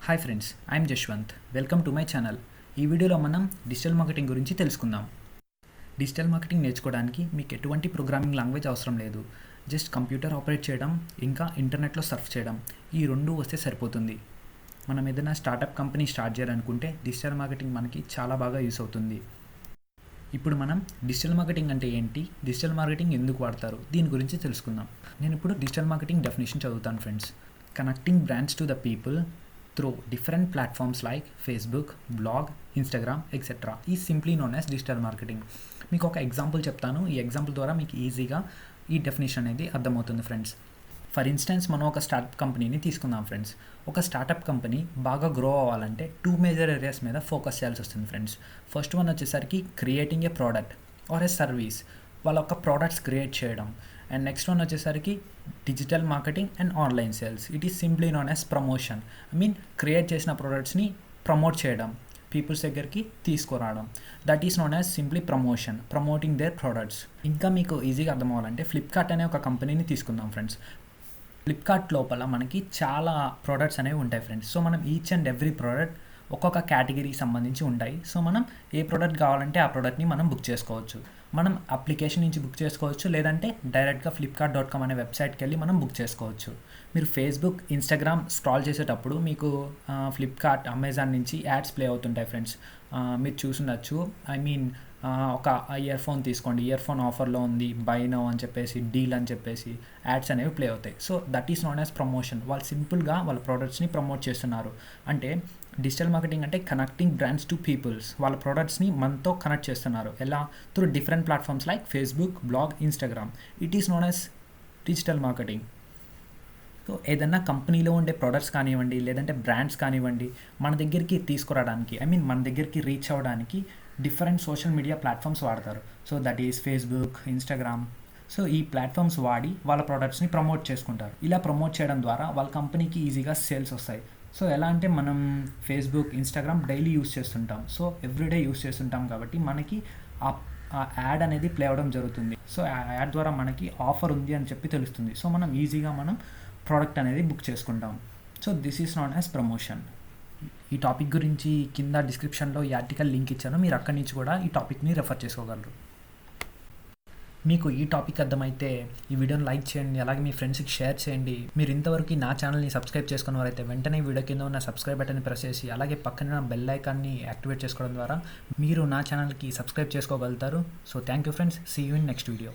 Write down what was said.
Hi friends, I'm Jashwanth. Welcome to my channel. ఈ వీడియోలో మనం డిజిటల్ మార్కెటింగ్ గురించి తెలుసుకుందాం. డిజిటల్ మార్కెటింగ్ నేర్చుకోవడానికి మీకు ఎటువంటి ప్రోగ్రామింగ్ లాంగ్వేజ్ అవసరం లేదు. జస్ట్ కంప్యూటర్ ఆపరేట్ చేయడం, ఇంకా ఇంటర్నెట్లో సర్ఫ్ చేయడం, ఈ రెండు వస్తే సరిపోతుంది. మనం ఏదైనా స్టార్టప్ కంపెనీ స్టార్ట్ చేయాలనుకుంటే డిజిటల్ మార్కెటింగ్ మనకి చాలా బాగా యూస్ అవుతుంది. ఇప్పుడు మనం డిజిటల్ మార్కెటింగ్ అంటే ఏంటి, డిజిటల్ మార్కెటింగ్ ఎందుకు వాడతారు, దీని గురించి తెలుసుకుందాం. నేను ఇప్పుడు డిజిటల్ మార్కెటింగ్ డెఫినేషన్ చదువుతాను friends. Connecting brands to the people through different platforms like Facebook, blog, Instagram, etc. is simply known as digital marketing. మీకు ఒక ఎగ్జాంపుల్ చెప్తాను. ఈ ఎగ్జాంపుల్ ద్వారా మీకు ఈజీగా ఈ డెఫినేషన్ అనేది అర్థమవుతుంది ఫ్రెండ్స్. ఫర్ ఇన్స్టెన్స్ మనం ఒక స్టార్టప్ కంపెనీని తీసుకుందాం ఫ్రెండ్స్. ఒక స్టార్టప్ కంపెనీ బాగా గ్రో అవ్వాలంటే 2 మేజర్ ఏరియాస్ మీద ఫోకస్ చేయాల్సి వస్తుంది ఫ్రెండ్స్. ఫస్ట్ వన్ వచ్చేసరికి creating a product or A service, వాళ్ళ ఒక ప్రోడక్ట్స్ క్రియేట్ చేయడం. అండ్ నెక్స్ట్ వన్ వచ్చేసరికి digital marketing and online sales. It is simply known as promotion. Create చేసిన ప్రోడక్ట్స్ని ప్రమోట్ చేయడం, పీపుల్స్ దగ్గరికి తీసుకురావడం. That is known as simply promotion, promoting there products. ఇంకా మీకు ఈజీగా అర్థం అవ్వాలంటే ఫ్లిప్కార్ట్ అనే ఒక కంపెనీని తీసుకుందాం ఫ్రెండ్స్. ఫ్లిప్కార్ట్ లోపల మనకి చాలా ప్రోడక్ట్స్ అనేవి ఉంటాయి ఫ్రెండ్స్. సో మనం ఈచ్ అండ్ ఎవ్రీ ప్రోడక్ట్ ఒక్కొక్క కేటగిరీకి సంబంధించి ఉంటాయి. సో మనం ఏ ప్రోడక్ట్ కావాలంటే ఆ ప్రోడక్ట్ని మనం బుక్ చేసుకోవచ్చు. మనం అప్లికేషన్ నుంచి బుక్ చేసుకోవచ్చు, లేదంటే డైరెక్ట్గా flipkart.com అనే వెబ్సైట్కి వెళ్ళి మనం బుక్ చేసుకోవచ్చు. మీరు ఫేస్బుక్, ఇన్స్టాగ్రామ్ స్క్రాల్ చేసేటప్పుడు మీకు ఫ్లిప్కార్ట్, అమెజాన్ నుంచి యాడ్స్ ప్లే అవుతుంటాయి ఫ్రెండ్స్. మీరు చూసుండొచ్చు. ఒక ఇయర్ ఫోన్ తీసుకోండి, ఇయర్ ఫోన్ ఆఫర్లో ఉంది, బై నౌ అని చెప్పేసి, డీల్ అని చెప్పేసి యాడ్స్ అనేవి ప్లే అవుతాయి. So that is known as promotion. వాళ్ళు సింపుల్గా వాళ్ళ ప్రోడక్ట్స్ని ప్రమోట్ చేస్తున్నారు. అంటే డిజిటల్ మార్కెటింగ్ అంటే కనెక్టింగ్ బ్రాండ్స్ టు పీపుల్స్. వాళ్ళ ప్రోడక్ట్స్ని మనతో కనెక్ట్ చేస్తున్నారు. ఎలా? Through different platforms like Facebook, blog, Instagram. It is known as digital marketing. So ఏదన్నా కంపెనీలో ఉండే ప్రోడక్ట్స్ కానివ్వండి, లేదంటే బ్రాండ్స్ కానివ్వండి, మన దగ్గరికి తీసుకురావడానికి, మన దగ్గరికి రీచ్ అవ్వడానికి డిఫరెంట్ సోషల్ మీడియా ప్లాట్ఫామ్స్ వాడతారు. So that is Facebook, Instagram. So ఈ ప్లాట్ఫామ్స్ వాడి వాళ్ళ ప్రోడక్ట్స్ని ప్రమోట్ చేసుకుంటారు. ఇలా ప్రమోట్ చేయడం ద్వారా వాళ్ళ కంపెనీకి ఈజీగా సేల్స్ వస్తాయి. సో ఎలా అంటే మనం ఫేస్బుక్, ఇన్స్టాగ్రామ్ డైలీ యూస్ చేస్తుంటాం. సో ఎవ్రీడే యూస్ చేస్తుంటాం కాబట్టి మనకి ఆ యాడ్ అనేది ప్లే అవ్వడం జరుగుతుంది. సో ఆ యాడ్ ద్వారా మనకి ఆఫర్ ఉంది అని చెప్పి తెలుస్తుంది. సో మనం ఈజీగా ప్రోడక్ట్ అనేది బుక్ చేసుకుంటాం. So this is not as promotion. ఈ టాపిక్ గురించి కింద డిస్క్రిప్షన్లో ఈ ఆర్టికల్ లింక్ ఇచ్చాను. మీరు అక్కడి నుంచి కూడా ఈ టాపిక్ని రెఫర్ చేసుకోగలరు. మీకు ఈ టాపిక్ అర్థమైతే ఈ వీడియోని లైక్ చేయండి, అలాగే మీ ఫ్రెండ్స్కి షేర్ చేయండి. మీరు ఇంతవరకు నా ఛానల్ని సబ్స్క్రైబ్ చేసుకున్న వారైతే వెంటనే వీడియో కింద ఉన్న సబ్స్క్రైబ్ బటన్ని ప్రెస్ చేసి, అలాగే పక్కన బెల్ ఐకాన్ని యాక్టివేట్ చేసుకోవడం ద్వారా మీరు నా ఛానల్కి సబ్స్క్రైబ్ చేసుకోగలుగుతారు. So thank you friends. See you in next video.